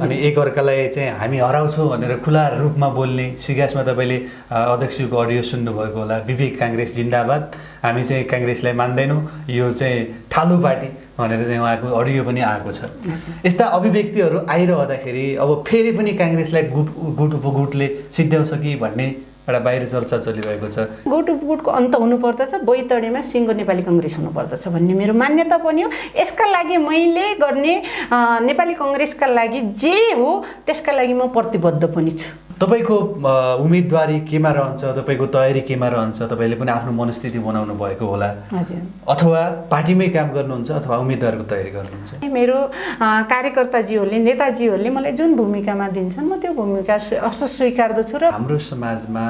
अनि एकअर्कालाई चाहिँ हामी हराउँछौँ भनेर खुला रूपमा बोल्ने सिगासमा तपाईँले अध्यक्षको अडियो सुन्नुभएको होला, विवेक काङ्ग्रेस जिन्दाबाद, हामी चाहिँ काङ्ग्रेसलाई मान्दैनौँ, यो चाहिँ ठालु पार्टी भनेर चाहिँ उहाँको अडियो पनि आएको छ। यस्ता अभिव्यक्तिहरू आइरहँदाखेरि अब फेरि पनि काङ्ग्रेसलाई गुट उपगुटले सिद्ध्याउँछ कि भन्ने एउटा बाहिर चर्चा चलिरहेको छ। गुट उपगुटको अन्त हुनुपर्दछ, बैतडीमा सिङ्गो नेपाली कङ्ग्रेस हुनुपर्दछ भन्ने मेरो मान्यता पनि हो। यसका लागि मैले गर्ने नेपाली कङ्ग्रेसका लागि जे हो त्यसका लागि म प्रतिबद्ध पनि छु। तपाईँको उम्मेदवारी केमा रहन्छ, तपाईँको तयारी केमा रहन्छ? तपाईँले पनि आफ्नो मनस्थिति बनाउनु भएको होला, हजुर, अथवा पार्टीमै काम गर्नुहुन्छ अथवा उम्मेदवारको तयारी गर्नुहुन्छ? मेरो कार्यकर्ताजीहरूले, नेताजीहरूले मलाई जुन भूमिकामा दिन्छन् म त्यो भूमिका स्वीकार्दछु। र हाम्रो समाजमा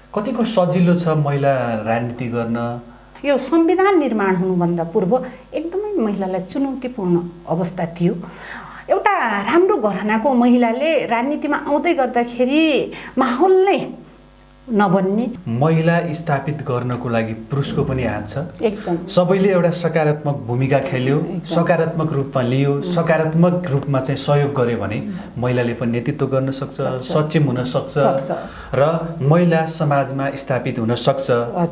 कतिको सजिलो छ महिला राजनीति गर्न? यो संविधान निर्माण हुनुभन्दा पूर्व एकदमै महिलालाई चुनौतीपूर्ण अवस्था थियो। एउटा राम्रो घरानाको महिलाले राजनीतिमा आउँदै गर्दाखेरि माहौल नै नबन्ने। महिला स्थापित गर्नको लागि पुरुषको पनि हात छ। एकदम सबैले एउटा सकारात्मक भूमिका खेल्यो, सकारात्मक रूपमा लियो, सकारात्मक रूपमा चाहिँ सहयोग गर्यो भने महिलाले पनि नेतृत्व गर्न सक्छ, सक्षम हुन सक्छ र महिला समाजमा स्थापित हुन सक्छ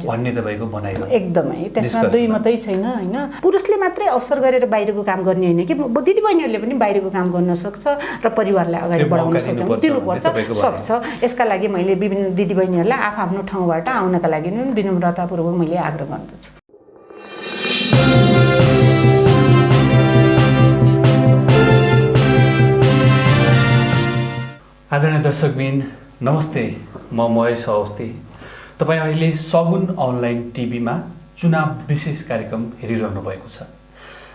भन्ने तपाईँको भनाइ हो। एकदमै, त्यसमा दुई मात्रै छैन हैन। पुरुषले मात्रै अवसर गरेर बाहिरको काम गर्ने होइन कि दिदीबहिनीहरूले पनि बाहिरको काम गर्न सक्छ र परिवारलाई अगाडि बढाउन दिनुपर्छ, सक्छ। यसका लागि मैले विभिन्न दिदीबहिनीहरूलाई आफ्नो ठाउँबाट आउनका लागि विनम्रतापूर्वक मैले आग्रह गर्दछु। आदरणीय दर्शकबिन नमस्ते, म महेश अवस्थी। तपाईँ अहिले सगुन अनलाइन टिभीमा चुनाव विशेष कार्यक्रम हेरिरहनु भएको छ।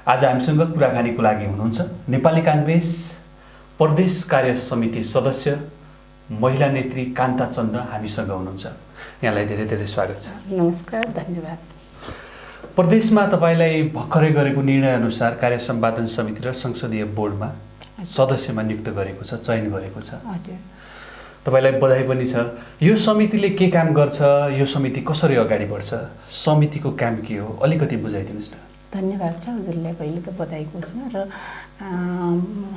आज हामीसँग कुराकानीको लागि हुनुहुन्छ नेपाली काङ्ग्रेस प्रदेश कार्य समिति सदस्य महिला नेत्री कान्ता चन्द हामीसँग हुनुहुन्छ। यहाँलाई धेरै धेरै स्वागत छ। नमस्कार, धन्यवाद। प्रदेशमा तपाईँलाई भर्खरै गरेको निर्णयअनुसार कार्य सम्पादन समिति र संसदीय बोर्डमा सदस्यमा नियुक्त गरेको छ, चयन गरेको छ। हजुर, तपाईँलाई बधाई पनि छ। यो समितिले के काम गर्छ, यो समिति कसरी अगाडि बढ्छ, समितिको काम के हो, अलिकति बुझाइदिनुहोस् न। धन्यवाद छ हजुरलाई पहिले त बधाईको उसमा। र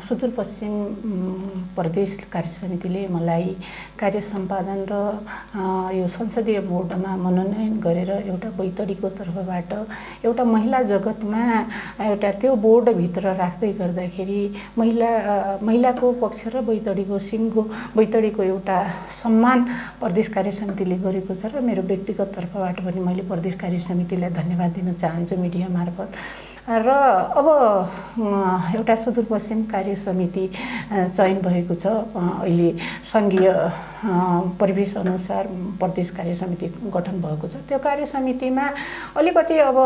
सुदूरपश्चिम प्रदेश कार्य समितिले मलाई कार्य सम्पादन र यो संसदीय बोर्डमा मनोनयन गरेर एउटा बैतडीको तर्फबाट एउटा महिला जगतमा एउटा त्यो बोर्डभित्र राख्दै गर्दाखेरि महिलाको पक्ष र बैतडीको सिङ्गो बैतडीको एउटा सम्मान प्रदेश कार्य समितिले गरेको छ र मेरो व्यक्तिगत तर्फबाट पनि मैले प्रदेश कार्य समितिलाई धन्यवाद दिन चाहन्छु मिडिया मार्फत। र अब एउटा सुदूरपश्चिम कार्य समिति चयन भएको छ। अहिले सङ्घीय परिवेश अनुसार प्रदेश कार्य समिति गठन भएको छ। त्यो कार्य समितिमा अलिकति अब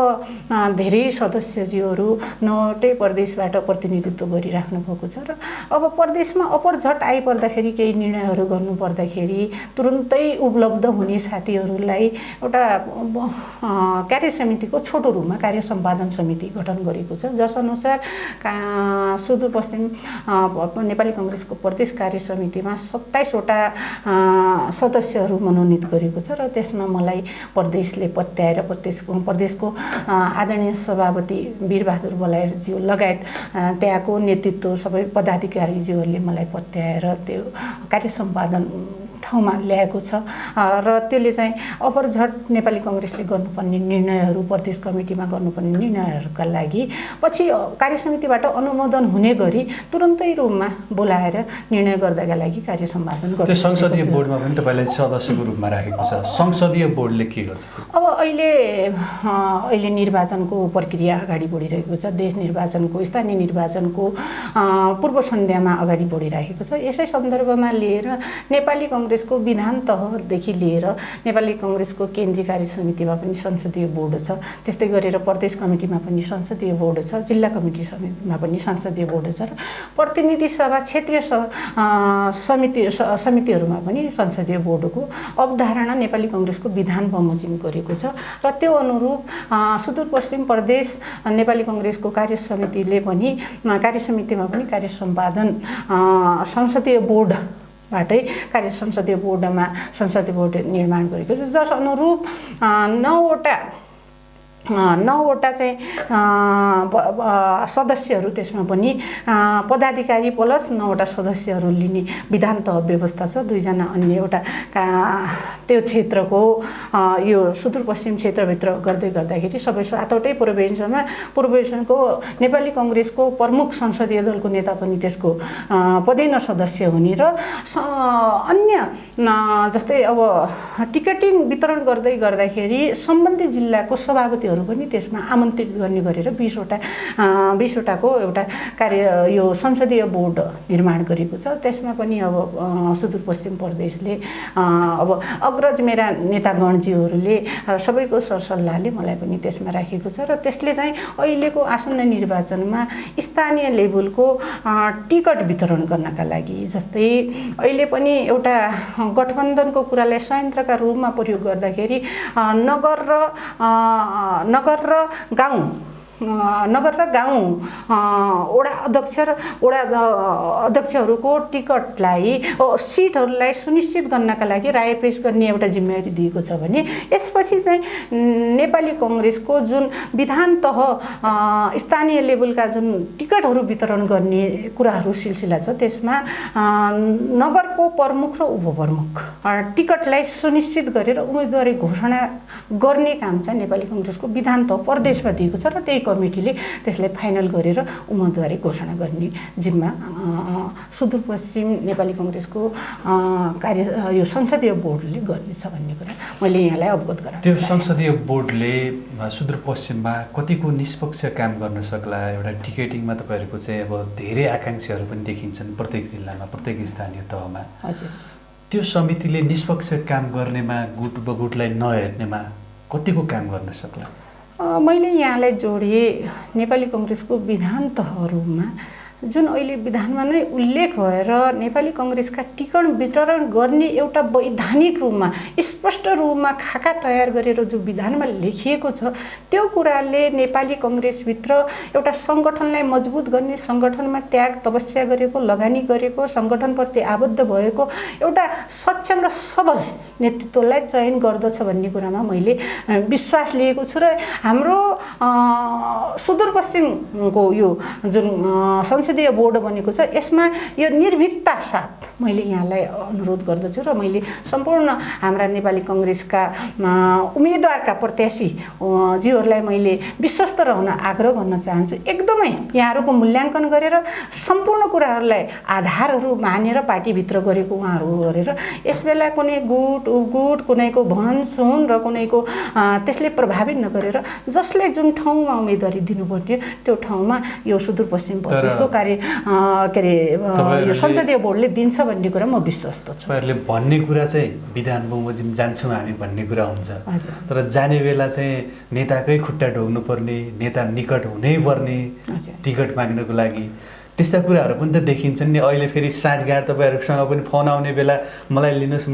धेरै सदस्यज्यूहरू 9वटै प्रदेशबाट प्रतिनिधित्व गरिराख्नु भएको छ र अब प्रदेशमा अपरझट आइपर्दाखेरि केही निर्णयहरू गर्नुपर्दाखेरि तुरुन्तै उपलब्ध हुने साथीहरूलाई एउटा कार्य समितिको छोटो रूपमा कार्य सम्पादन समिति गठन गरेको छ, जसअनुसार सुदूरपश्चिम नेपाली कङ्ग्रेसको प्रदेश कार्य समितिमा 27वटा सदस्यहरू मनोनित गरेको छ र त्यसमा मलाई प्रदेशले पत्याएर प्रदेशको आदरणीय सभापति वीरबहादुर बलायतज्यू लगायत त्यहाँको नेतृत्व सबै पदाधिकारीज्यूहरूले मलाई पत्याएर त्यो कार्य सम्पादन ठाउँमा ल्याएको छ र त्यसले चाहिँ अपरझट नेपाली कङ्ग्रेसले गर्नुपर्ने निर्णयहरू प्रदेश कमिटीमा गर्नुपर्ने निर्णयहरूका लागि पछि कार्य समितिबाट अनुमोदन हुने गरी तुरुन्तै रूपमा बोलाएर निर्णय गर्दाका लागि कार्य सम्पादन गर्छ। त्यो संसदीय बोर्डमा पनि तपाईँलाई सदस्यको रूपमा राखेको छ। संसदीय बोर्डले के गर्छ? अब अहिले निर्वाचनको प्रक्रिया अगाडि बढिरहेको छ। देश निर्वाचनको, स्थानीय निर्वाचनको पूर्व सन्ध्यामा अगाडि बढिरहेको छ। यसै सन्दर्भमा लिएर नेपाली कङ्ग्रेसको विधान तहदेखि लिएर नेपाली कङ्ग्रेसको केन्द्रीय कार्य समितिमा पनि संसदीय बोर्ड छ। त्यस्तै गरेर प्रदेश कमिटीमा पनि संसदीय बोर्ड छ, जिल्ला कमिटी समितिमा पनि संसदीय बोर्ड छ र प्रतिनिधि सभा क्षेत्रीय समितिहरूमा पनि संसदीय बोर्डको अवधारणा नेपाली कङ्ग्रेसको विधान बमोजिम गरेको छ र त्यो अनुरूप सुदूरपश्चिम प्रदेश नेपाली कङ्ग्रेसको कार्य समितिले पनि कार्य समितिमा पनि कार्य सम्पादन संसदीय बोर्डबाटै संसदीय बोर्ड निर्माण गरेको छ, जस अनुरूप 9वटा 9वटा चाहिँ सदस्यहरू त्यसमा पनि पदाधिकारी प्लस 9वटा सदस्यहरू लिने विधान तह व्यवस्था छ। 2 जना अन्य एउटा त्यो क्षेत्रको यो सुदूरपश्चिम क्षेत्रभित्र गर्दाखेरि सबै 7वटै पूर्ववेशनको नेपाली कङ्ग्रेसको प्रमुख संसदीय दलको नेता पनि त्यसको पदेन सदस्य हुने र अन्य जस्तै अब टिकटिङ वितरण गर्दाखेरि सम्बन्धित जिल्लाको सभापतिहरू पनि त्यसमा आमन्त्रित गर्ने गरेर 20वटाको एउटा कार्य यो संसदीय बोर्ड निर्माण गरेको छ। त्यसमा पनि अब सुदूरपश्चिम प्रदेशले अब अग्रज मेरा नेतागणज्यूहरूले सबैको सरसल्लाहले मलाई पनि त्यसमा राखेको छ र त्यसले चाहिँ अहिलेको आसन्न निर्वाचनमा स्थानीय लेभलको टिकट वितरण गर्नका लागि जस्तै अहिले पनि एउटा गठबन्धनको कुरालाई संयन्त्रका रूपमा प्रयोग गर्दाखेरि नगर र गाउँ वडा अध्यक्षहरूको टिकटलाई सिटहरूलाई सुनिश्चित गर्नका लागि राय पेश गर्ने एउटा जिम्मेवारी दिएको छ भने यसपछि चाहिँ नेपाली कङ्ग्रेसको जुन विधान तह स्थानीय लेभलका जुन टिकटहरू वितरण गर्ने कुराहरू सिलसिला छ त्यसमा नगरको प्रमुख र उपप्रमुख टिकटलाई सुनिश्चित गरेर उम्मेदवारी घोषणा गर्ने काम चाहिँ नेपाली कङ्ग्रेसको विधान तह प्रदेशमा दिएको छ र त्यही कमिटीले त्यसलाई फाइनल गरेर उम्मेदवारी घोषणा गर्ने जिम्मा सुदूरपश्चिम नेपाली कङ्ग्रेसको यो संसदीय बोर्डले गर्नेछ भन्ने कुरा मैले यहाँलाई अवगत गराएँ। त्यो संसदीय बोर्डले सुदूरपश्चिममा कतिको निष्पक्ष काम गर्न सक्ला? एउटा टिकटिङमा तपाईँहरूको चाहिँ अब धेरै आकाङ्क्षीहरू पनि देखिन्छन् प्रत्येक जिल्लामा, प्रत्येक स्थानीय तहमा। हजुर, त्यो समितिले निष्पक्ष काम गर्नेमा गुट उपगुटलाई नहेर्नेमा कतिको काम गर्न सक्ला? मैले यहाँलाई जोडेँ नेपाली कङ्ग्रेसको विधान तहहरूमा जुन अहिले विधानमा नै उल्लेख भएर नेपाली कङ्ग्रेसका टिकट वितरण गर्ने एउटा वैधानिक रूपमा स्पष्ट रूपमा खाका तयार गरेर जो विधानमा लेखिएको छ त्यो कुराले नेपाली कङ्ग्रेसभित्र एउटा सङ्गठनलाई मजबुत गर्ने, सङ्गठनमा त्याग तपस्या गरेको, लगानी गरेको, सङ्गठनप्रति आबद्ध भएको एउटा सक्षम र सबल नेतृत्वलाई चयन गर्दछ भन्ने कुरामा मैले विश्वास लिएको छु र हाम्रो सुदूरपश्चिमको यो जुन संसदीय बोर्ड बनेको छ यसमा यो निर्भीकता साथ मैले यहाँलाई अनुरोध गर्दछु र मैले सम्पूर्ण हाम्रा नेपाली कङ्ग्रेसका उम्मेदवारका प्रत्याशी जीहरूलाई मैले विश्वस्त रहन आग्रह गर्न चाहन्छु। एकदमै यहाँहरूको मूल्याङ्कन गरेर सम्पूर्ण कुराहरूलाई आधारहरू मानेर पार्टीभित्र गरेको उहाँहरू गरेर यसबेला कुनै गुट उपगुट कुनैको भनसुन र कुनैको त्यसले प्रभावित नगरेर जसले जुन ठाउँमा उम्मेदवारी दिनुपर्ने त्यो ठाउँमा यो सुदूरपश्चिम प्रदेशको यो संसदीय बोर्डले दिन्छ भन्ने कुरा म विश्वस्त छु। तपाईँहरूले भन्ने कुरा चाहिँ विधान बमोजिम जान्छौँ हामी भन्ने कुरा हुन्छ, तर जाने बेला चाहिँ नेताकै खुट्टा ढोग्नुपर्ने, नेता निकट हुनै पर्ने टिकट माग्नको लागि त्यस्ता कुराहरू पनि त देखिन्छन् नि। अहिले फेरि साँठगाँठ तपाईँहरूसँग पनि फोन आउने बेला मलाई लिनुहोस्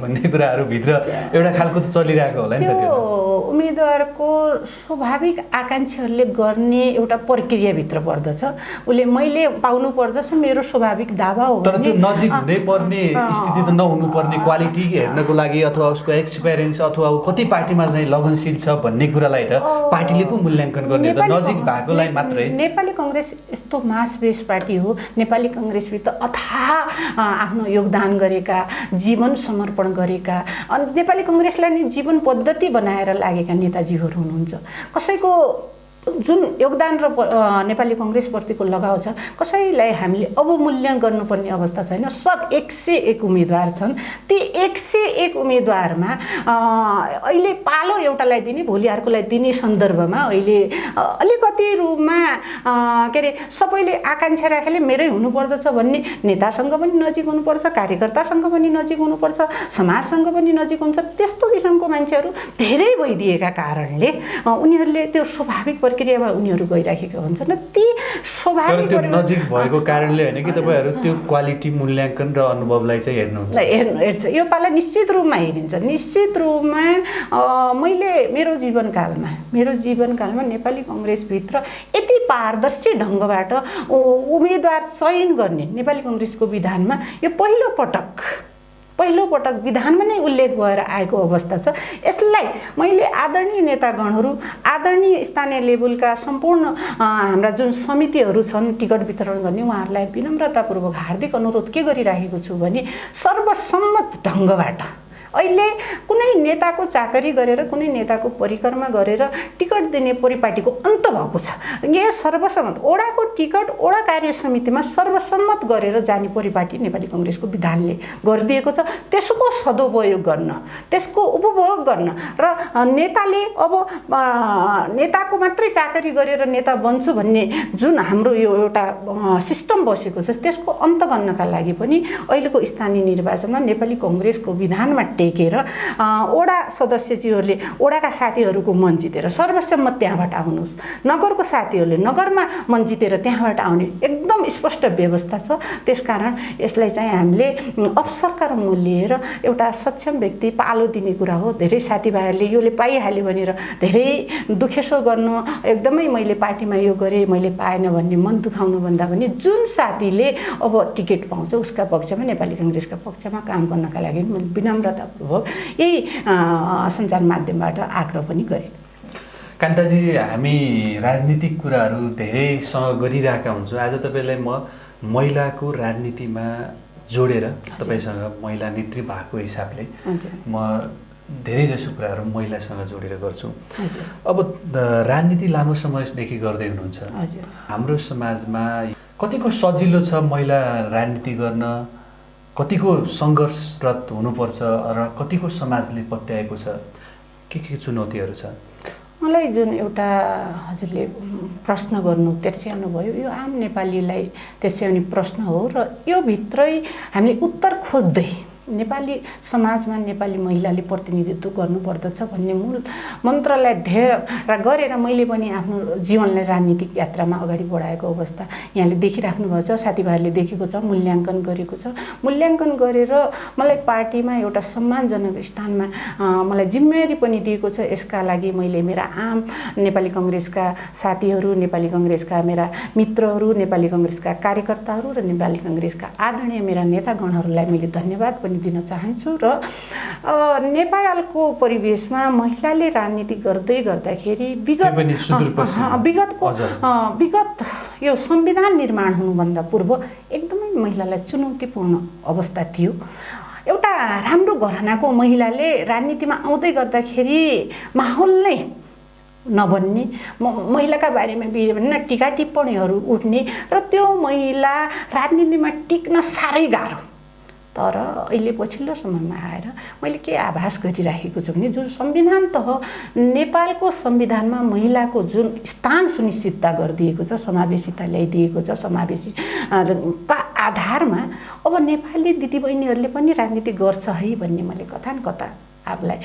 भन्ने कुराहरू भित्र एउटा खालको त चलिरहेको होला नि त। त्यो उम्मेदवारको स्वाभाविक आकाङ्क्षीहरूले गर्ने एउटा प्रक्रियाभित्र पर्दछ। उसले मैले पाउनु पर्दछ मेरो स्वाभाविक दावा हो, तर त्यो नजिक हुनै पर्ने स्थिति त नहुनुपर्ने, क्वालिटी हेर्नको लागि अथवा उसको एक्सपिरियन्स अथवा कति पार्टीमा चाहिँ लगनशील छ भन्ने कुरालाई त पार्टीले पो मूल्याङ्कन गर्ने त नजिक भएकोलाई मात्रै। नेपाली कङ्ग्रेस यस्तो मासबेस पार्टी हो, नेपाली कङ्ग्रेसभित्र अथाह आफ्नो योगदान गरेका, जीवन समर्पण गरेका, नेपाली कङ्ग्रेसलाई नै जीवन पद्धति बनाएर लागेका नेताजीहरू हुनुहुन्छ। कसैको जुन योगदान र नेपाली कङ्ग्रेसप्रतिको लगाव छ कसैलाई हामीले अवमूल्यन गर्नुपर्ने अवस्था छैन। सब 101 उम्मेदवार छन्। ती 101 उम्मेदवारमा अहिले पालो एउटालाई दिने भोलि अर्कोलाई दिने सन्दर्भमा अहिले अलिकति रूपमा सबैले आकाङ्क्षा राखेले मेरै हुनुपर्दछ भन्ने नेतासँग पनि नजिक हुनुपर्छ, कार्यकर्तासँग पनि नजिक हुनुपर्छ, समाजसँग पनि नजिक हुन्छ। त्यस्तो किसिमको मान्छेहरू धेरै भइदिएका कारणले उनीहरूले त्यो स्वाभाविक प्रक्रियामा उनीहरू गइराखेका हुन्छन्। ती स्वाभाविक नजिक भएको कारणले होइन कि तपाईँहरू त्यो क्वालिटी मूल्याङ्कन र अनुभवलाई चाहिँ हेर्छ। यो पाला निश्चित रूपमा हेरिन्छ। निश्चित रूपमा मैले मेरो जीवनकालमा नेपाली कङ्ग्रेसभित्र यति पारदर्शी ढङ्गबाट उम्मेदवार चयन गर्ने नेपाली कङ्ग्रेसको विधानमा यो पहिलो पटक पहिलोपटक विधानमा नै उल्लेख भएर आएको अवस्था छ। यसलाई मैले आदरणीय नेतागणहरू, आदरणीय स्थानीय लेभलका सम्पूर्ण हाम्रा जुन समितिहरू छन् टिकट वितरण गर्ने, उहाँहरूलाई विनम्रतापूर्वक हार्दिक अनुरोध के गरिराखेको छु भने सर्वसम्मत ढङ्गबाट अहिले कुनै नेताको चाकरी गरेर, कुनै नेताको परिक्रमा गरेर टिकट दिने परिपाटीको अन्त भएको छ। यहाँ सर्वसम्मत ओडाको टिकट ओडा कार्य समितिमा सर्वसम्मत गरेर जाने परिपाटी नेपाली कङ्ग्रेसको विधानले गरिदिएको छ। त्यसको सदुपयोग गर्न, त्यसको उपभोग गर्न र नेताले अब नेताको मात्रै चाकरी गरेर नेता बन्छु भन्ने जुन हाम्रो यो एउटा सिस्टम बसेको छ त्यसको अन्त गर्नका लागि पनि अहिलेको स्थानीय निर्वाचनमा नेपाली कङ्ग्रेसको विधानमा टेकेर ओडा सदस्यज्यूहरूले ओडाका साथीहरूको मन जितेर सर्वसम्मत त्यहाँबाट आउनुहोस्, नगरको साथीहरूले नगरमा मन जितेर त्यहाँबाट आउने एकदम स्पष्ट व्यवस्था छ। त्यसकारण यसलाई चाहिँ हामीले अवसरका रूपमा लिएर एउटा सक्षम व्यक्ति पालो दिने कुरा हो। धेरै साथीभाइहरूले योले पाइहाल्यो भनेर धेरै दुखेसो गर्नु, एकदमै मैले पार्टीमा यो गरेँ मैले पाएन भन्ने मन दुखाउनु भन्दा पनि जुन साथीले अब टिकट पाउँछ उसका पक्षमा, नेपाली कङ्ग्रेसका पक्षमा काम गर्नका लागि मैले विनम्रतापूर्वक यही सञ्चार माध्यमबाट आग्रह पनि गरेँ। कान्ताजी, हामी राजनीतिक कुराहरू धेरैसँग गरिरहेका हुन्छौँ। आज तपाईँलाई म महिलाको राजनीतिमा जोडेर तपाईँसँग महिला नेत्री भएको हिसाबले म धेरैजसो कुराहरू महिलासँग जोडेर गर्छु। अब राजनीति लामो समयदेखि गर्दै हुनुहुन्छ। हाम्रो समाजमा कतिको सजिलो छ महिला राजनीति गर्न, कतिको सङ्घर्षरत हुनुपर्छ र कतिको समाजले पत्याएको छ, के चुनौतीहरू छ? मलाई जुन एउटा हजुरले प्रश्न गर्नु तेर्स्याउनु भयो, यो आम नेपालीलाई तेर्स्याउने प्रश्न हो र यो भित्रै हामीले उत्तर खोज्दै नेपाली समाजमा नेपाली महिलाले प्रतिनिधित्व गर्नुपर्दछ भन्ने मूल मन्त्रलाई धेर गरेर मैले पनि आफ्नो जीवनलाई राजनीतिक यात्रामा अगाडि बढाएको अवस्था यहाँले देखिराख्नु भएको छ, साथीभाइहरूले देखेको छ, मूल्याङ्कन गरेको छ। मूल्याङ्कन गरेर मलाई पार्टीमा एउटा सम्मानजनक स्थानमा मलाई जिम्मेवारी पनि दिएको छ। यसका लागि मैले मेरा आम नेपाली कङ्ग्रेसका साथीहरू, नेपाली कङ्ग्रेसका मेरा मित्रहरू, नेपाली कङ्ग्रेसका कार्यकर्ताहरू र नेपाली कङ्ग्रेसका आदरणीय मेरा नेतागणहरूलाई मैले धन्यवाद पनि दिन चाहन्छु। र नेपालको परिवेशमा महिलाले राजनीति गर्दै गर्दाखेरि विगत यो संविधान निर्माण हुनुभन्दा पूर्व एकदमै महिलालाई चुनौतीपूर्ण अवस्था थियो। एउटा राम्रो घरानाको महिलाले राजनीतिमा आउँदै गर्दाखेरि माहौल नै नबन्ने, महिलाका बारेमा विभिन्न टीका टिप्पणीहरू उठ्ने र त्यो महिला राजनीतिमा टिक्न साह्रै गाह्रो। तर अहिले पछिल्लो समयमा आएर मैले के आभास गरिराखेको छु भने जुन संविधान तह नेपालको संविधानमा महिलाको जुन स्थान सुनिश्चितता गरिदिएको छ, समावेशिता ल्याइदिएको छ, समावेशीका आधारमा अब नेपाली दिदीबहिनीहरूले पनि राजनीति गर्छ है भन्ने मैले कथा न कता आफूलाई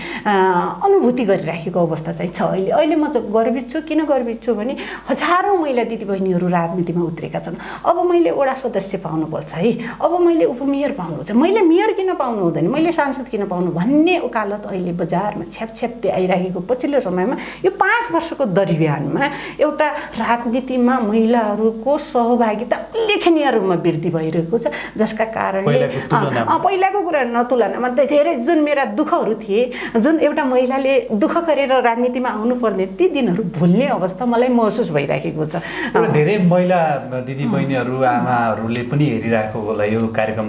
अनुभूति गरिराखेको अवस्था चाहिँ छ। अहिले म गर्वित छु। किन गर्वित छु भने हजारौँ महिला दिदीबहिनीहरू राजनीतिमा उत्रेका छन्। अब मैले वडा सदस्य पाउनुपर्छ है, अब मैले उपमेयर पाउनुपर्छ, मैले मेयर किन पाउनु हुँदैन, मैले सांसद किन पाउनु भन्ने उकालत अहिले बजारमा छ्यापछ्याप्दै आइरहेको पछिल्लो समयमा यो 5 वर्षको दरम्यानमा एउटा राजनीतिमा महिलाहरूको सहभागिता उल्लेखनीय रूपमा वृद्धि भइरहेको छ, जसका कारणले पहिलाको कुरा नतुलनामा धेरै जुन मेरा दुःखहरू थिए, जुन एउटा महिलाले दुःख गरेर राजनीतिमा आउनुपर्ने ती दिनहरू भुल्ने अवस्था मलाई महसुस भइराखेको छ। धेरै महिला दिदीबहिनीहरू, आमाहरूले पनि हेरिरहेको होला यो कार्यक्रम।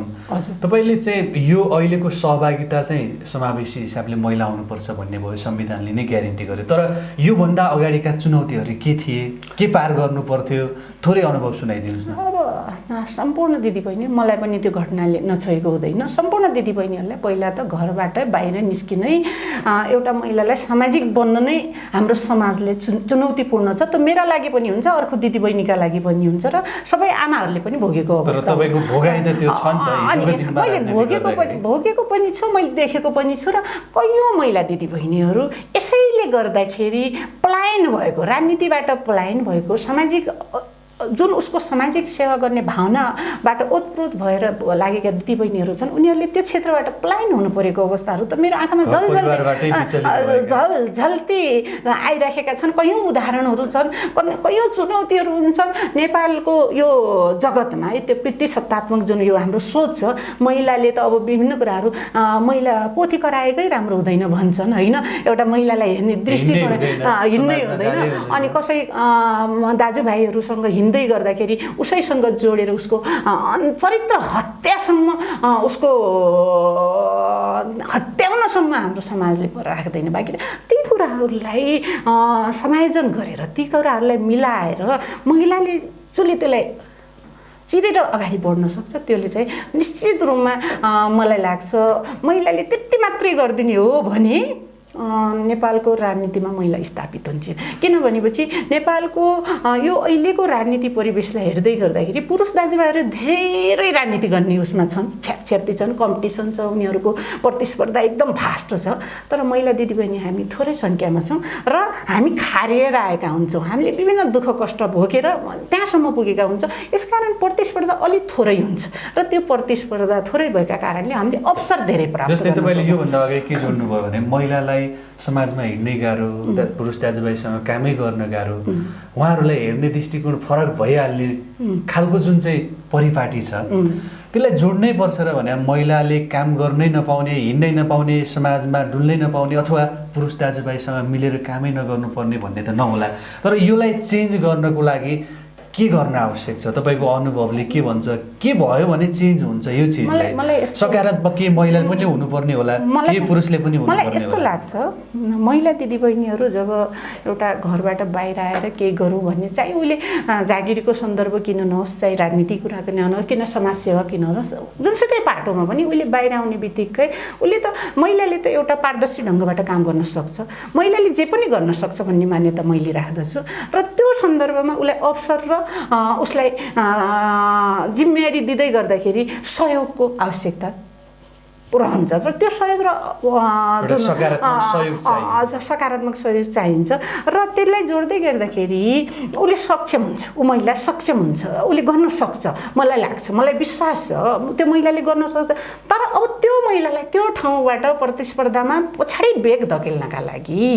तपाईँले चाहिँ यो अहिलेको सहभागिता चाहिँ समावेशी हिसाबले महिला आउनुपर्छ भन्ने भयो, संविधानले नै ग्यारेन्टी गर्यो। तर योभन्दा अगाडिका चुनौतीहरू के थिए, के पार गर्नु पर्थ्यो, थोरै अनुभव सुनाइदिनुहोस् न। अब सम्पूर्ण दिदीबहिनी, मलाई पनि त्यो घटनाले नछोएको हुँदैन। सम्पूर्ण दिदीबहिनीहरूलाई पहिला त घरबाट बाहिर निस्किनै एउटा महिलालाई सामाजिक बन्न नै हाम्रो समाजले चुनौतीपूर्ण छ। त्यो मेरा लागि पनि हुन्छ, अर्को दिदीबहिनीका लागि पनि हुन्छ र सबै आमाहरूले पनि भोगेको अवस्था। तपाईँको भोगाइ त त्यो छ नि त, मैले भोगेको पनि छु, मैले देखेको पनि छु र कयौँ महिला दिदीबहिनीहरू यसैले गर्दाखेरि पलायन भएको, राजनीतिबाट पलायन भएको, सामाजिक जुन उसको सामाजिक सेवा गर्ने भावनाबाट ओतप्रोत भएर लागेका दिदीबहिनीहरू छन् उनीहरूले त्यो क्षेत्रबाट पलायन हुनु परेको अवस्थाहरू त मेरो आँखामा झल्ती आइराखेका छन्। कयौँ उदाहरणहरू छन्, कयौँ चुनौतीहरू हुन्छन् नेपालको यो जगतमा। त्यो पितृसत्तात्मक जुन यो हाम्रो सोच छ, महिलाले त अब विभिन्न कुराहरू महिला पोथी कराएकै राम्रो हुँदैन भन्छन् होइन, एउटा महिलालाई हेर्ने दृष्टिकोण हिँड्नै हुँदैन। अनि कसै दाजुभाइहरूसँग हिँड्दै गर्दाखेरि उसैसँग जोडेर उसको चरित्र हत्यासम्म उसको हत्याउनसम्म हाम्रो समाजले राख्दैन। बाँकी ती कुराहरूलाई समायोजन गरेर ती कुराहरूलाई मिलाएर महिलाले जसले त्यसलाई चिरेर अगाडि बढ्न सक्छ त्यसले चाहिँ निश्चित रूपमा मलाई लाग्छ महिलाले त्यति मात्रै गरिदिने हो भने नेपालको राजनीतिमा महिला स्थापित हुन्छन्। किनभनेपछि नेपालको यो अहिलेको राजनीति परिवेशलाई हेर्दै गर्दाखेरि पुरुष दाजुभाइहरू धेरै राजनीति गर्ने उसमा छन्, छ्यापछ्याप्ती छन्, कम्पिटिसन छ, उनीहरूको प्रतिस्पर्धा एकदम भास्ट छ। तर महिला दिदीबहिनी हामी थोरै सङ्ख्यामा छौँ र हामी खारिएर आएका हुन्छौँ। हामीले विभिन्न दुःख कष्ट भोगेर त्यहाँसम्म पुगेका हुन्छौँ। यसकारण प्रतिस्पर्धा अलिक थोरै हुन्छ र त्यो प्रतिस्पर्धा थोरै भएका कारणले हामीले अवसर धेरै प्राप्त गर्छौँ। जस्तै तपाईँले योभन्दा अगाडि के जोड्नुभयो भने महिलालाई समाजमा हिँड्नै गाह्रो, पुरुष दाजुभाइसँग कामै गर्न गाह्रो, उहाँहरूलाई हेर्ने दृष्टिकोण फरक भइहाल्ने खालको जुन चाहिँ परिपाटी छ त्यसलाई जोड्नै पर्छ र भने महिलाले काम गर्नै नपाउने, हिँड्नै नपाउने, समाजमा डुल्नै नपाउने अथवा पुरुष दाजुभाइसँग मिलेर कामै नगर्नुपर्ने भन्ने त नहोला। तर योलाई चेन्ज गर्नको लागि के गर्न आवश्यक छ? तपाईँको अनुभवले के भन्छ? के भयो भने चेन्ज हुन्छ यो चिजलाई? सकारात्मक के महिलाले पनि हुनुपर्ने होला, के पुरुषले पनि हुनुपर्ने होला? मलाई यस्तो लाग्छ, महिला दिदीबहिनीहरू जब एउटा घरबाट बाहिर आएर केही गरौँ भन्ने, चाहे उसले जागिरीको सन्दर्भ किन नहोस्, चाहे राजनीतिक कुरा किन नहोस्, किन समाजसेवा किन नहोस्, जुनसुकै पाटोमा पनि उसले बाहिर आउने बित्तिकै उसले त महिलाले त एउटा पारदर्शी ढङ्गबाट काम गर्न सक्छ, महिलाले जे पनि गर्न सक्छ भन्ने मान्यता मैले राख्दछु। र त्यो सन्दर्भमा उसलाई अवसर र उसलाई जिम्मेवारी दिँदै गर्दाखेरि सहयोगको आवश्यकता रहन्छ र त्यो सहयोग र सकारात्मक सहयोग चाहिन्छ र त्यसलाई जोड्दै गर्दाखेरि उसले सक्षम हुन्छ, ऊ महिला सक्षम हुन्छ, उसले गर्न सक्छ। मलाई लाग्छ, मलाई विश्वास छ त्यो महिलाले गर्न सक्छ। तर अब त्यो महिलालाई त्यो ठाउँबाट प्रतिस्पर्धामा पछाडि बेग धकेल्नका लागि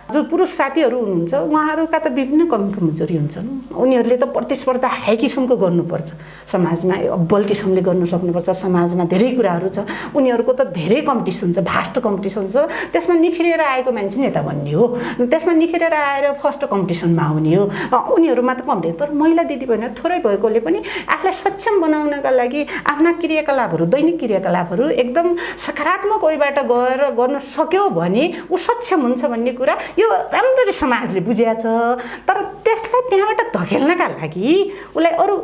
जो पुरुष साथीहरू हुनुहुन्छ उहाँहरूका त विभिन्न कमी कमजोरी हुन्छन्। उनीहरूले त प्रतिस्पर्धा हाई किसिमको गर्नुपर्छ, समाजमा अब्बल किसिमले गर्नु सक्नुपर्छ। समाजमा धेरै कुराहरू छ, उनीहरूको त धेरै कम्पिटिसन छ, भास्ट कम्पिटिसन छ। त्यसमा निखिरेर आएको मान्छे नेता बन्ने हो, त्यसमा निखिरेर आएर फर्स्ट कम्पिटिसनमा आउने हो, उनीहरूमा त कम्पिटिसन। तर महिला दिदीबहिनी थोरै भएकोले पनि आफूलाई सक्षम बनाउनका लागि आफ्ना क्रियाकलापहरू, दैनिक क्रियाकलापहरू एकदम सकारात्मक वेबाट गएर गर्न सक्यो भने ऊ सक्षम हुन्छ भन्ने कुरा यो राम्ररी समाजले बुझेको छ। तर त्यसलाई त्यहाँबाट धकेल्नका लागि उसलाई अरू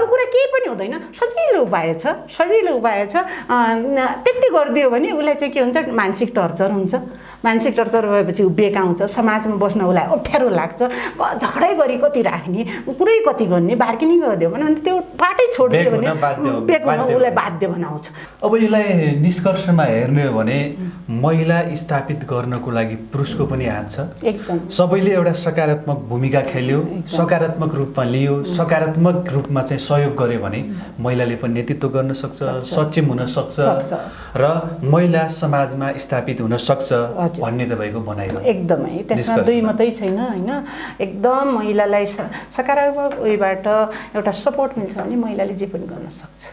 कुरा केही पनि हुँदैन, सजिलो उपाय छ, सजिलो उपाय छ। त्यति गरिदियो भने उसलाई चाहिँ के हुन्छ, मानसिक टर्चर हुन्छ। मानसिक टर्चर भएपछि ऊ बेकाउँछ, समाजमा बस्न उसलाई अप्ठ्यारो लाग्छ, झगडै गरी कति राख्ने, कुरै कति गर्ने, बार्गेनिङ गरिदियो भने अन्त त्यो पार्टी छोडिदियो भने बेक हुन उसलाई बाध्य बनाउँछ। अब यसलाई निष्कर्षमा हेर्ने हो भने महिला स्थापित गर्नको लागि पुरुषको पनि हात छ। एकदम सबैले एउटा सकारात्मक भूमिका खेल्यो, सकारात्मक रूपमा लियो, सकारात्मक रूपमा चाहिँ सहयोग गर्यो भने महिलाले पनि नेतृत्व गर्न सक्छ, सक्षम हुन सक्छ र महिला समाजमा स्थापित हुन सक्छ भन्ने तपाईँको भनाइ हो। एकदमै त्यसमा दुई मात्रै छैन होइन। एकदम महिलालाई सकारात्मक वेबाट एउटा सपोर्ट मिल्छ भने महिलाले जे पनि गर्न सक्छ,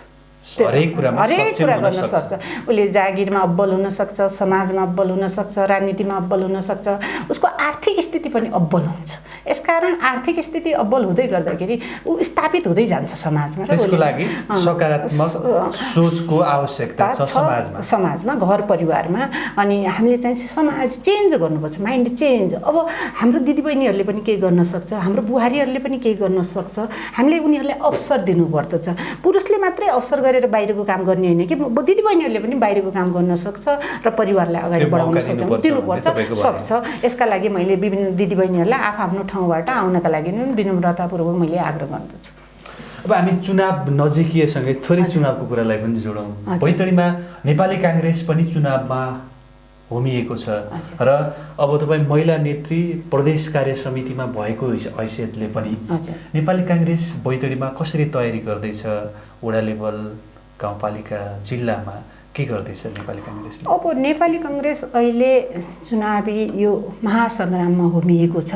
हरेक कुरा गर्न सक्छ। उसले जागिरमा अब्बल हुन सक्छ, समाजमा अब्बल हुन सक्छ, राजनीतिमा अब्बल हुन सक्छ, उसको आर्थिक स्थिति पनि अब्बल हुन्छ। यसकारण आर्थिक स्थिति अब्बल हुँदै गर्दाखेरि ऊ स्थापित हुँदै जान्छ समाजमा। त्यसको लागि सकारात्मक सोचको आवश्यकता छ समाजमा, घर परिवारमा। अनि हामीले चाहिँ समाज चेन्ज गर्नुपर्छ, माइन्ड चेन्ज। अब हाम्रो दिदीबहिनीहरूले पनि केही गर्न सक्छ, हाम्रो बुहारीहरूले पनि केही गर्न सक्छ। हामीले उनीहरूलाई अवसर दिनुपर्दछ। पुरुषले मात्रै अवसर गरेर बाहिरको काम गर्ने होइन कि, दिदीबहिनीहरूले पनि बाहिरको काम गर्न सक्छ र परिवारलाई अगाडि बढाउन सक्छ। यसका लागि मैले विभिन्न दिदीबहिनीहरूलाई आफ्नो ठाउँबाट आउनका लागि विनम्रतापूर्वक मैले आग्रह गर्दछु। अब हामी चुनाव नजिकिएसँगै थोरै चुनावको कुरालाई पनि जोडौँ। बैतडीमा नेपाली काङ्ग्रेस पनि चुनावमा होमिएको छ र अब तपाईँ महिला नेत्री प्रदेश कार्य समितिमा भएको हैसियतले पनि नेपाली काङ्ग्रेस बैतडीमा कसरी तयारी गर्दैछ? वडा लेभल, गाउँपालिका, जिल्लामा के गर्दैछ नेपाली काङ्ग्रेसले? अब नेपाली काङ्ग्रेस अहिले चुनावी यो महासङ्ग्राममा होमिएको छ।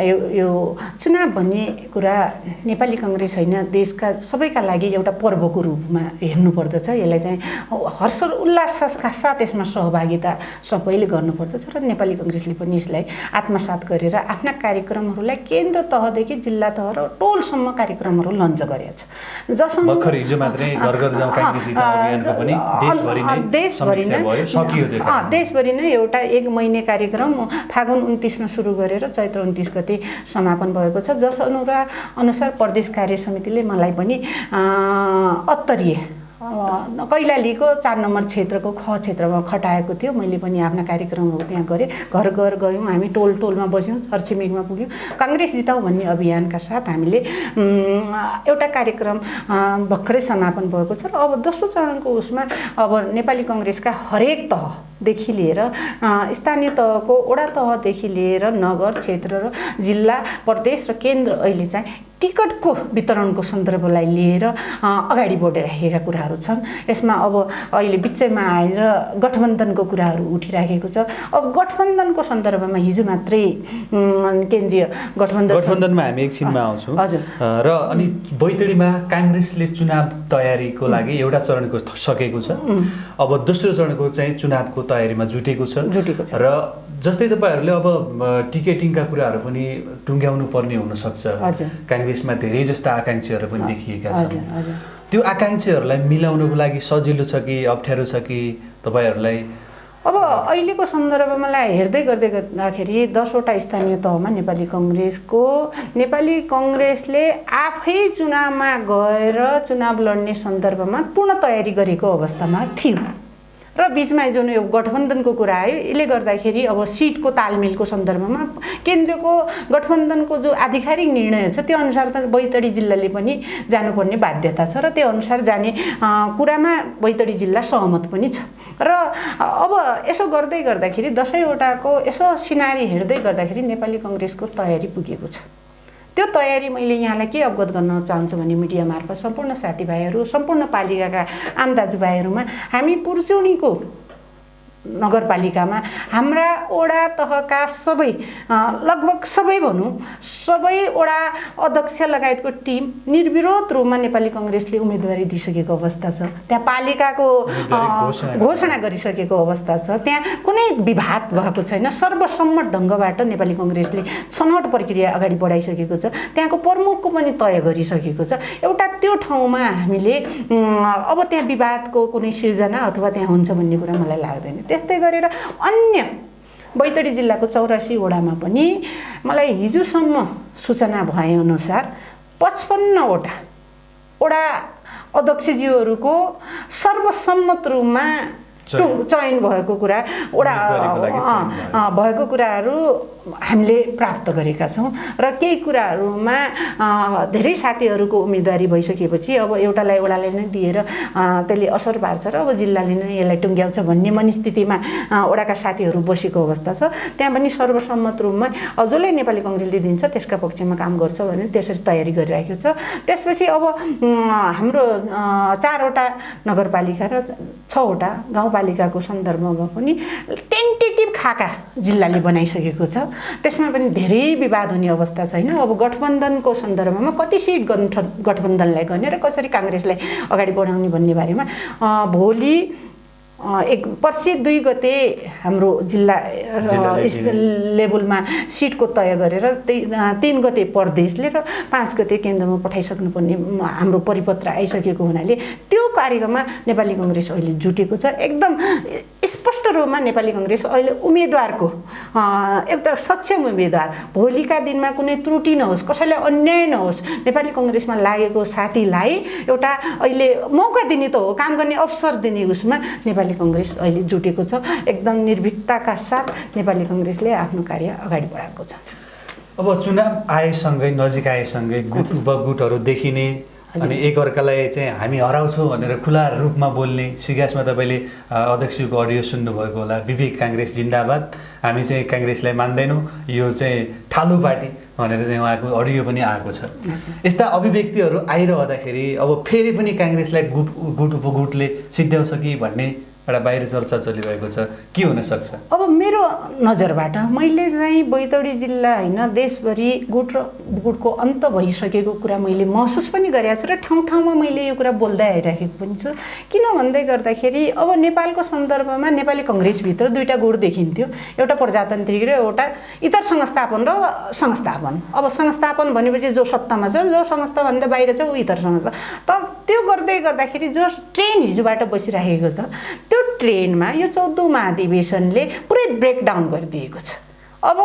यो चुनाव भन्ने कुरा नेपाली काङ्ग्रेस होइन, देशका सबैका लागि एउटा पर्वको रूपमा हेर्नुपर्दछ। यसलाई चाहिँ हर्ष र उल्लासका साथ यसमा सहभागिता सबैले गर्नुपर्दछ र नेपाली काङ्ग्रेसले पनि यसलाई आत्मसात गरेर आफ्ना कार्यक्रमहरूलाई केन्द्र तहदेखि जिल्ला तह र टोलसम्म कार्यक्रमहरू लन्च गरेको छ। जसमा भर्खर हिजो मात्रै घर घर जाउँ काङ्ग्रेस जिताऊ अभियानको पनि देशभरि नै एउटा 1 महिने कार्यक्रम फागुन 29 मा सुरु गरेर चैत्र 29 गते समापन भएको छ। जस अनुसार प्रदेश कार्य समितिले मलाई पनि अत्तरीय कैलालीको 4 नम्बर क्षेत्रको ख क्षेत्रमा खटाएको थियो। मैले पनि आफ्ना कार्यक्रमहरू त्यहाँ गरेँ। घर घर गयौँ, हामी टोल टोलमा बस्यौँ, छरछिमेकमा पुग्यौँ। काङ्ग्रेस जिताऊ भन्ने अभियानका साथ हामीले एउटा कार्यक्रम भर्खरै समापन भएको छ र अब दोस्रो चरणको उसमा अब नेपाली काङ्ग्रेसका हरेक तहदेखि लिएर स्थानीय तहको वडा तहदेखि लिएर नगर, क्षेत्र र जिल्ला, प्रदेश र केन्द्र अहिले चाहिँ टिकटको वितरणको सन्दर्भलाई लिएर अगाडि बढिरहेका कुराहरू छन्। यसमा अब अहिले बिचैमा आएर गठबन्धनको कुराहरू उठिराखेको छ। अब गठबन्धनको सन्दर्भमा हिजो मात्रै केन्द्रीय गठबन्धनमा हामी एकछिनमा आउँछौँ। हजुर। र अनि बैतडीमा काङ्ग्रेसले चुनाव तयारीको लागि एउटा चरणको सकेको छ, अब दोस्रो चरणको चाहिँ चुनावको तयारीमा जुटेको छ र जस्तै तपाईँहरूले अब टिकेटिङका कुराहरू पनि टुङ्ग्याउनु पर्ने हुनसक्छ। काङ्ग्रेसमा धेरै जस्ता आकाङ्क्षीहरू पनि देखिएका छन्। त्यो आकाङ्क्षीहरूलाई मिलाउनको लागि सजिलो छ कि अप्ठ्यारो छ कि तपाईँहरूलाई? अब अहिलेको सन्दर्भमा हेर्दै गर्दाखेरि 10 वटा स्थानीय तहमा नेपाली काङ्ग्रेसले आफै चुनावमा गएर चुनाव लड्ने सन्दर्भमा पूर्ण तयारी गरेको अवस्थामा थियो र बिचमा जुन यो गठबन्धनको कुरा आयो, यसले गर्दाखेरि अब सिटको तालमेलको सन्दर्भमा केन्द्रको गठबन्धनको जो आधिकारिक निर्णय छ त्यो अनुसार त बैतडी जिल्लाले पनि जानुपर्ने बाध्यता छ र त्यो अनुसार जाने कुरामा बैतडी जिल्ला सहमत पनि छ। र अब यसो गर्दै गर्दाखेरि 10 वटाको यसो सिनारी हेर्दै गर्दाखेरि नेपाली काङ्ग्रेसको तयारी पुगेको छ। त्यो तयारी मैले यहाँलाई के अवगत गर्न चाहन्छु भने मिडिया मार्फत सम्पूर्ण साथीभाइहरू, सम्पूर्ण पालिकाका आम दाजुभाइहरूमा हामी पुर्चौनीको नगरपालिकामा हाम्रा वडा तहका सबै लगभग सबै भनौँ सबै वडा अध्यक्ष लगायतको टिम निर्विरोध रूपमा नेपाली काङ्ग्रेसले उम्मेदवारी दिइसकेको अवस्था छ। त्यहाँ पालिकाको घोषणा गरिसकेको अवस्था छ। त्यहाँ कुनै विवाद भएको छैन। सर्वसम्मत ढङ्गबाट नेपाली काङ्ग्रेसले छनौट प्रक्रिया अगाडि बढाइसकेको छ। त्यहाँको प्रमुखको पनि तय गरिसकेको छ। एउटा त्यो ठाउँमा हामीले अब त्यहाँ विवादको कुनै सिर्जना अथवा त्यहाँ हुन्छ भन्ने कुरा मलाई लाग्दैन। त्यस्तै गरेर अन्य बैतडी जिल्लाको 84 वडामा पनि मलाई हिजोसम्म सूचना भएअनुसार 55 वटा वडा अध्यक्षज्यूहरूको सर्वसम्मत रूपमा चयन भएको कुरा भएको कुराहरू हामीले प्राप्त गरेका छौँ र केही कुराहरूमा धेरै साथीहरूको उम्मेदवारी भइसकेपछि अब एउटालाई वडाले नै दिएर त्यसले असर पार्छ र अब जिल्लाले नै यसलाई टुङ्ग्याउँछ भन्ने मनस्थितिमा वडाका साथीहरू बसेको अवस्था छ। त्यहाँ पनि सर्वसम्मत रूपमा जसलाई नेपाली काङ्ग्रेसले दिन्छ त्यसका पक्षमा काम गर्छ भने त्यसरी तयारी गरिरहेको छ। त्यसपछि अब हाम्रो 4 वटा नगरपालिका र 6 वटा गाउँपालिकाको सन्दर्भमा पनि टेन्टेटिभ खाका जिल्लाले बनाइसकेको छ। त्यसमा पनि धेरै विवाद हुने अवस्था छैन। अब गठबन्धनको सन्दर्भमा कति सिट गठबन्धनलाई गर्ने र कसरी काङ्ग्रेसलाई अगाडि बढाउने भन्ने बारेमा भोलि पर्सि 2 गते हाम्रो जिल्ला लेभलमा सिटको तय गरेर 3 गते प्रदेशले र 5 गते केन्द्रमा पठाइसक्नुपर्ने हाम्रो परिपत्र आइसकेको हुनाले त्यो कार्यक्रममा नेपाली काङ्ग्रेस अहिले जुटेको छ। एकदम स्पष्ट रूपमा नेपाली काङ्ग्रेस अहिले उम्मेदवारको एउटा सक्षम उम्मेदवार, भोलिका दिनमा कुनै त्रुटि नहोस्, कसैलाई अन्याय नहोस्, नेपाली काङ्ग्रेसमा लागेको साथीलाई एउटा अहिले मौका दिने त हो, काम गर्ने अवसर दिने उसमा नेपाली काङ्ग्रेस अहिले जुटेको छ। एकदम निर्भीकताका साथ नेपाली काङ्ग्रेसले आफ्नो कार्य अगाडि बढाएको छ। अब चुनाव आएसँगै नजिक आएसँगै गुट उपगुटहरू देखिने अनि एकअर्कालाई चाहिँ हामी हराउँछौँ भनेर खुला रूपमा बोल्ने सिगासमा तपाईँले अध्यक्षको अडियो सुन्नुभएको होला, विवेक काङ्ग्रेस जिन्दाबाद, हामी चाहिँ काङ्ग्रेसलाई मान्दैनौँ, यो चाहिँ ठालु पार्टी भनेर चाहिँ उहाँको अडियो पनि आएको छ। यस्ता अभिव्यक्तिहरू आइरहँदाखेरि अब फेरि पनि काङ्ग्रेसलाई गुट उपगुटले सिद्ध्याउँछ कि भन्ने एउटा बाहिर चर्चा चलिरहेको छ, के हुनसक्छ? अब मेरो नजरबाट मैले चाहिँ बैतडी जिल्ला होइन देशभरि गुट र गुटको अन्त भइसकेको कुरा मैले महसुस पनि गरेको छु र ठाउँ ठाउँमा मैले यो कुरा बोल्दै आइरहेको पनि छु। किन भन्दै गर्दाखेरि अब नेपालको सन्दर्भमा नेपाली कङ्ग्रेसभित्र दुईवटा गुट देखिन्थ्यो, एउटा प्रजातान्त्रिक र एउटा इतर संस्थापन र संस्थापन। अब संस्थापन भनेपछि जो सत्तामा छ, जो संस्थाभन्दा बाहिर छ ऊ इतर संस्था। तर त्यो गर्दै गर्दाखेरि जो ट्रेन हिजोबाट बसिरहेको छ त्यो ट्रेनमा यो 14औं महाधिवेशनले पुरै ब्रेकडाउन गरिदिएको छ। अब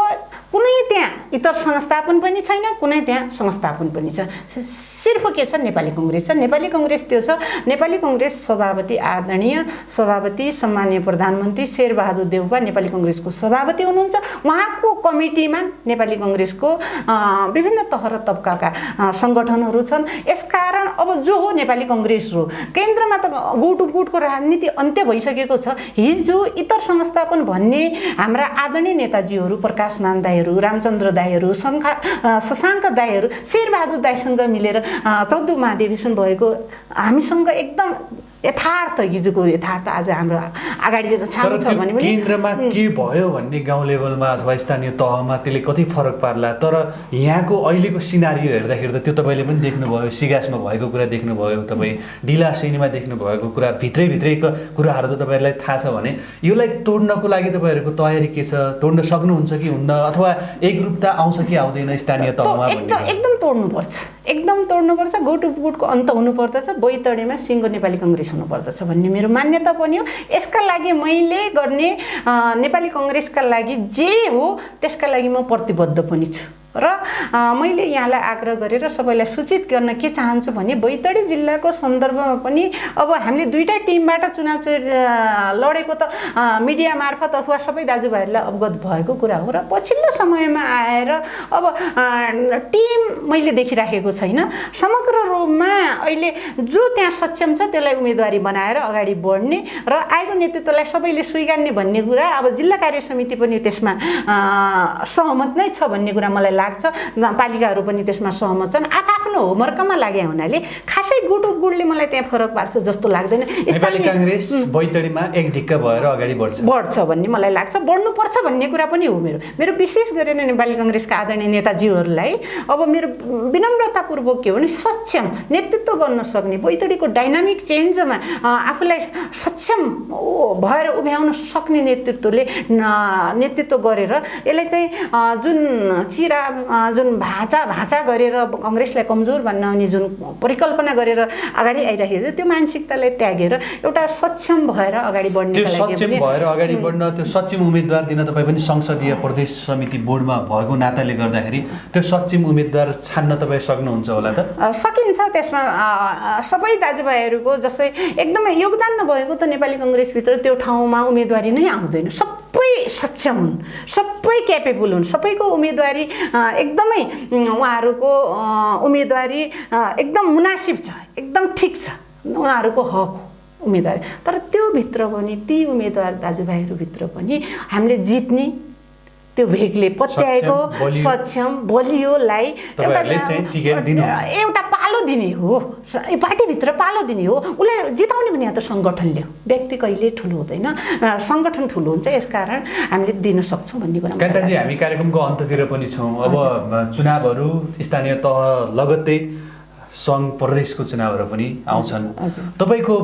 कुनै त्यहाँ इतर संस्थापन पनि छैन, कुनै त्यहाँ संस्थापन पनि छ। सिर्फ के छ, नेपाली कङ्ग्रेस छ। नेपाली कङ्ग्रेस त्यो छ। नेपाली कङ्ग्रेस सभापति आदरणीय सभापति सम्माननीय प्रधानमन्त्री शेरबहादुर देउवा नेपाली कङ्ग्रेसको सभापति हुनुहुन्छ। उहाँको कमिटीमा नेपाली कङ्ग्रेसको विभिन्न तह र तबकाका सङ्गठनहरू छन्। यसकारण अब जो हो नेपाली कङ्ग्रेस हो, केन्द्रमा त गुटको राजनीति अन्त्य भइसकेको छ। हिजो इतर संस्थापन भन्ने हाम्रा आदरणीय नेताजीहरू प्रकाश मान दाईहरू, रामचन्द्र दाईहरू, शशाङ्क दाईहरू शेरबहादुर दाईसँग मिलेर 14औं महाधिवेशन भएको हामीसँग एकदम यथार्थ, हिजोको यथार्थ आज हाम्रो अगाडि छानो छ भने पनि केन्द्रमा के भयो भन्ने गाउँ लेभलमा अथवा स्थानीय तहमा त्यसले कति फरक पार्ला। तर यहाँको अहिलेको सिनारियो हेर्दाखेरि त त्यो तपाईँले पनि देख्नुभयो, सिगासमा भएको कुरा देख्नुभयो, तपाईँ ढिला श्रेणीमा देख्नुभएको कुरा, भित्रैका कुराहरू त तपाईँहरूलाई थाहा छ भने यसलाई तोड्नको लागि तपाईँहरूको तयारी के छ? तोड्न सक्नुहुन्छ कि हुन्न, अथवा एकरूपता आउँछ कि आउँदैन स्थानीय तहमा? एकदम तोड्नुपर्छ, एकदम तोड्नुपर्छ। गुटको अन्त हुनुपर्दछ। बैतडीमा सिङ्गो नेपाली कङ्ग्रेस हुनुपर्दछ भन्ने मेरो मान्यता पनि हो। यसका लागि मैले गर्ने नेपाली कङ्ग्रेसका लागि जे हो त्यसका लागि म प्रतिबद्ध पनि छु र मैले यहाँलाई आग्रह गरेर सबैलाई सूचित गर्न के चाहन्छु भने बैतडी जिल्लाको सन्दर्भमा पनि अब हामीले दुईटा टिमबाट चुनाव लडेको त मिडिया मार्फत अथवा सबै दाजुभाइहरूलाई अवगत भएको कुरा हो र पछिल्लो समयमा आएर अब टिम मैले देखिराखेको छैन। समग्र रूपमा अहिले जो त्यहाँ सक्षम छ त्यसलाई उम्मेदवारी बनाएर अगाडि बढ्ने र आएको नेतृत्वलाई सबैले स्वीकार्ने भन्ने कुरा, अब जिल्ला कार्य समिति पनि त्यसमा सहमत नै छ भन्ने कुरा मलाई लाग्छ। पालिकाहरू पनि त्यसमा सहमत छन्। आफ्नो होमवर्कमा लागे हुनाले खासै गुटले मलाई त्यहाँ फरक पार्छ जस्तो लाग्दैन। नेपाली काङ्ग्रेस बैतडीमा एक ढिक्का भएर अगाडि बढ्छ भन्ने मलाई लाग्छ, बढ्नुपर्छ भन्ने कुरा पनि हो। मेरो विशेष गरेर नेपाली काङ्ग्रेसका आदरणीय नेताजीहरूलाई अब मेरो विनम्रतापूर्वक के हो भने सक्षम नेतृत्व गर्न सक्ने, बैतडीको डाइनामिक चेन्जमा आफूलाई सक्षम भएर उभ्याउन सक्ने नेतृत्व गरेर यसलाई चाहिँ जुन चिरा जुन भाँचा गरेर कङ्ग्रेसलाई कमजोर बनाउने जुन परिकल्पना गरेर अगाडि आइरहेको छ त्यो मानसिकतालाई त्यागेर एउटा सक्षम भएर अगाडि बढ्ने, त्यो सक्षम भएर अगाडि बढ्न, त्यो सक्षम उम्मेदवार दिन तपाईँ पनि संसदीय प्रदेश समिति बोर्डमा भएको नाताले गर्दाखेरि त्यो सक्षम उम्मेदवार छान्न तपाईँ सक्नुहुन्छ होला त? सकिन्छ। त्यसमा सबै दाजुभाइहरूको जस्तै एकदमै योगदान नभएको त नेपाली कङ्ग्रेसभित्र त्यो ठाउँमा उम्मेदवारी नै आउँदैन। सबै सक्षम हुन्, सबै क्यापेबल हुन्, सबैको उम्मेदवारी एकदमै उहाँहरूको उम्मेदवारी एकदम मुनासिब छ, एकदम ठिक छ, उहाँहरूको हक हो उम्मेदवारी। तर त्यो भित्र पनि ती उम्मेदवार दाजुभाइहरूभित्र पनि हामीले जित्ने त्यो भेगले पत्याएको सक्षम बलियोलाई एउटा पालो दिने हो, पार्टीभित्र पालो दिने हो। उसलाई जिताउने भने त सङ्गठनले हो, व्यक्ति कहिले ठुलो हुँदैन, सङ्गठन ठुलो हुन्छ। यसकारण हामीले दिन सक्छौँ भन्ने कुरा। कान्ताजी, हामी कार्यक्रमको अन्ततिर पनि छौँ। अब चुनावहरू स्थानीय तह लगत्तै सङ्घ प्रदेशको चुनावहरू पनि आउँछन्। तपाईँको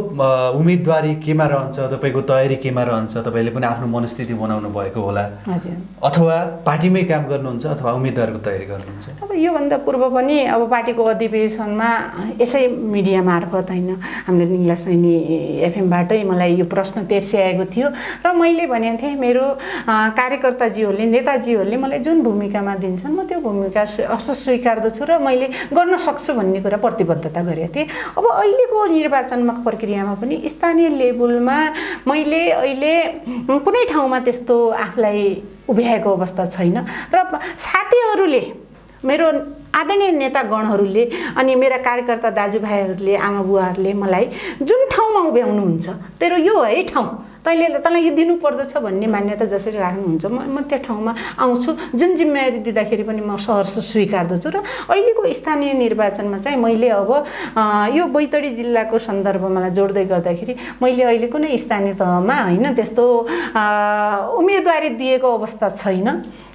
उम्मेदवारी केमा रहन्छ, तपाईँको तयारी केमा रहन्छ? तपाईँले पनि आफ्नो मनस्थिति बनाउनु भएको होला, अथवा पार्टीमै काम गर्नुहुन्छ अथवा उम्मेदवारको तयारी गर्नुहुन्छ? अब योभन्दा पूर्व पनि अब पार्टीको अधिवेशनमा यसै मिडिया मार्फत होइन, हामीले निङ्ला सैनी एफएमबाटै मलाई यो प्रश्न तेर्सिआएको थियो र मैले भनेको थिएँ मेरो कार्यकर्ताजीहरूले, नेताजीहरूले मलाई जुन भूमिकामा दिन्छन् म त्यो भूमिका स्वीकार्दछु र मैले गर्न सक्छु भन्ने कुरा प्रतिबद्धता गरेको थिएँ। अब अहिलेको निर्वाचनमा प्रक्रियामा पनि स्थानीय लेभलमा मैले अहिले कुनै ठाउँमा त्यस्तो आफूलाई उभ्याएको अवस्था छैन र साथीहरूले मेरो आदरणीय नेतागणहरूले अनि मेरा कार्यकर्ता दाजुभाइहरूले आमा बुवाहरूले मलाई जुन ठाउँमा उभ्याउनुहुन्छ तेरो यो है ठाउँ तँलाई यो दिनुपर्दछ भन्ने मान्यता जसरी राख्नुहुन्छ म त्यो ठाउँमा आउँछु। जुन जिम्मेवारी दिँदाखेरि पनि म सहर्ष स्वीकार्दछु। र अहिलेको स्थानीय निर्वाचनमा चाहिँ मैले अब यो बैतडी जिल्लाको सन्दर्भमा जोड्दै गर्दाखेरि मैले अहिले कुनै स्थानीय तहमा होइन त्यस्तो उम्मेदवारी दिएको अवस्था छैन।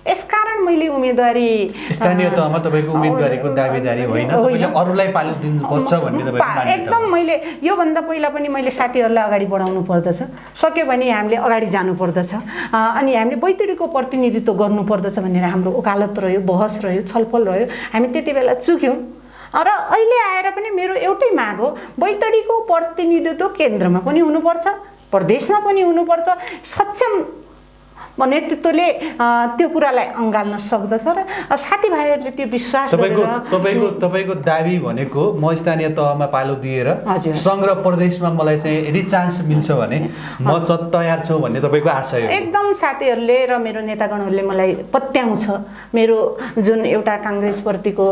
यसकारण मैले उम्मेदवारी स्थानीय तहमा तपाईँको उम्मेदवारीको दाबीदारी होइन, तपाईँले अरूलाई पालो दिनुपर्छ भन्ने तपाईँको मान्यता हो? एकदम मैले योभन्दा पहिला पनि मैले साथीहरूलाई अगाडि बढाउनु पर्दछ, सक्यो भने हामीले अगाडि जानुपर्दछ अनि हामीले बैतडीको प्रतिनिधित्व गर्नुपर्दछ भनेर हाम्रो वकालत रह्यो, बहस रह्यो, छलफल रह्यो। हामी त्यति बेला चुक्यौँ र अहिले आएर पनि मेरो एउटै माग हो, बैतडीको प्रतिनिधित्व केन्द्रमा पनि हुनुपर्छ, प्रदेशमा पनि हुनुपर्छ। सक्षम नेतृत्वले त्यो कुरालाई अँगाल्न सक्दछ र साथीभाइहरूले त्यो विश्वास गरेर तपाईँको दाबी भनेको म स्थानीय तहमा पालो दिएर सङ्घ र प्रदेशमा मलाई चाहिँ यदि चान्स मिल्छ भने म तयार छु भन्ने तपाईँको आशय हो? एकदम साथीहरूले र मेरो नेतागणहरूले मलाई पत्याउँछ। मेरो जुन एउटा काङ्ग्रेसप्रतिको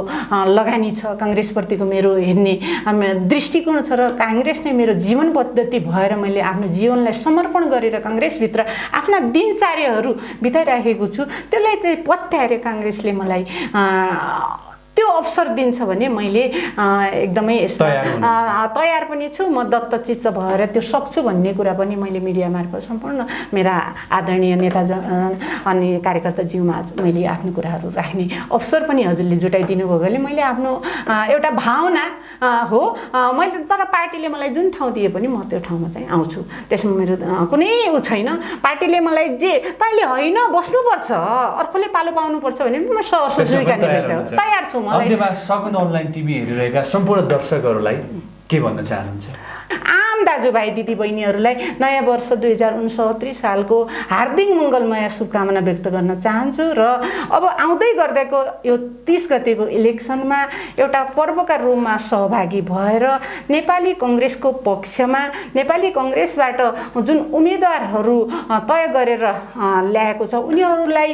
लगानी छ, काङ्ग्रेसप्रतिको मेरो हेर्ने दृष्टिकोण छ र काङ्ग्रेस नै मेरो जीवन पद्धति भएर मैले आफ्नो जीवनलाई समर्पण गरेर काङ्ग्रेसभित्र आफ्ना दिनचर्या बिताइराखेको छु। त्यसलाई चाहिँ पत्याएर काङ्ग्रेसले मलाई त्यो अवसर दिन्छ भने मैले एकदमै तयार पनि छु। म दत्तचित्त भएर त्यो सक्छु भन्ने कुरा पनि मैले मिडिया मार्फत सम्पूर्ण मेरा आदरणीय नेता अनि कार्यकर्ताज्यूमा मैले आफ्नो कुराहरू राख्ने अवसर पनि हजुरले जुटाइदिनु भएकोले मैले आफ्नो एउटा भावना हो। मैले तर पार्टीले मलाई जुन ठाउँ दिए पनि म त्यो ठाउँमा चाहिँ आउँछु। त्यसमा मेरो कुनै उ छैन। पार्टीले मलाई जे तैँले होइन बस्नुपर्छ, अर्कोले पालो पाउनुपर्छ भने म सहर्ष स्वीकार्ने तयार छु। सगुन अनलाइन टिभी हेरिरहेका सम्पूर्ण दर्शकहरूलाई के भन्न चाहनुहुन्छ? आम दाजुभाइ दिदीबहिनीहरूलाई नयाँ वर्ष 2069 सालको हार्दिक मङ्गलमय शुभकामना व्यक्त गर्न चाहन्छु र अब आउँदै गर्दाको यो 30 गतेको इलेक्सनमा एउटा पर्वका रूपमा सहभागी भएर नेपाली कङ्ग्रेसको पक्षमा नेपाली कङ्ग्रेसबाट जुन उम्मेदवारहरू तय गरेर ल्याएको छ उनीहरूलाई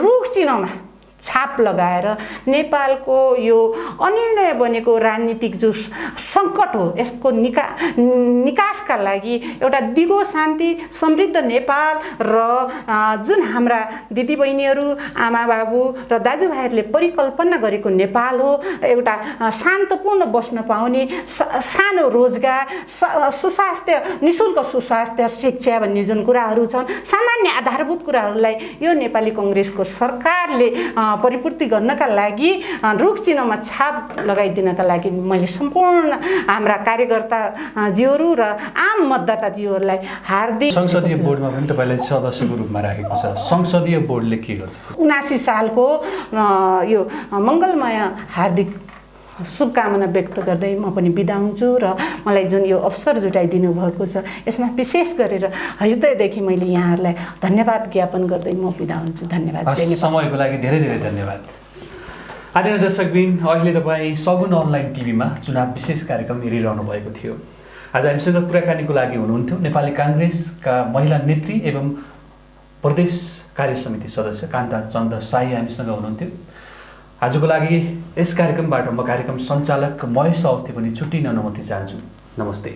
रुख चिन्हमा छाप लगाएर नेपालको यो अनिर्णय बनेको राजनीतिक जो सङ्कट हो यसको निकासका लागि एउटा दिगो शान्ति समृद्ध नेपाल र जुन हाम्रा दिदीबहिनीहरू आमा बाबु र दाजुभाइहरूले परिकल्पना गरेको नेपाल हो, एउटा शान्तपूर्ण बस्न पाउने सानो रोजगार, सुस्वास्थ्य, निःशुल्क सुस्वास्थ्य, शिक्षा भन्ने जुन कुराहरू छन् सामान्य आधारभूत कुराहरूलाई यो नेपाली कङ्ग्रेसको सरकारले परिपूर्ति गर्नका लागि रुख चिन्हमा छाप लगाइदिनका लागि मैले सम्पूर्ण हाम्रा कार्यकर्ताज्यूहरू र आम मतदाताज्यूहरूलाई हार्दिक संसदीय बोर्डमा पनि तपाईँलाई सदस्यको रूपमा राखेको छ। संसदीय बोर्डले के गर्छ? 79 सालको यो मङ्गलमय हार्दिक शुभकामना व्यक्त गर्दै म पनि बिदा हुन्छु र मलाई जुन यो अवसर जुटाइदिनु भएको छ यसमा विशेष गरेर हृदयदेखि मैले यहाँहरूलाई धन्यवाद ज्ञापन गर्दै म बिदा हुन्छु। धन्यवाद। समयको लागि धेरै धेरै धन्यवाद। आदरणीय दर्शकबिन, अहिले तपाईँ सगुन अनलाइन टिभीमा चुनाव विशेष कार्यक्रम हेरिरहनु भएको थियो। आज हामीसँग कुराकानीको लागि हुनुहुन्थ्यो नेपाली काङ्ग्रेसका महिला नेत्री एवं प्रदेश कार्य समिति सदस्य कान्ता चन्द साई हामीसँग हुनुहुन्थ्यो। आजको लागि यस कार्यक्रमबाट म कार्यक्रम सञ्चालक महेश अवस्थी पनि छुट्टिन अनुमति चाहन्छु। नमस्ते।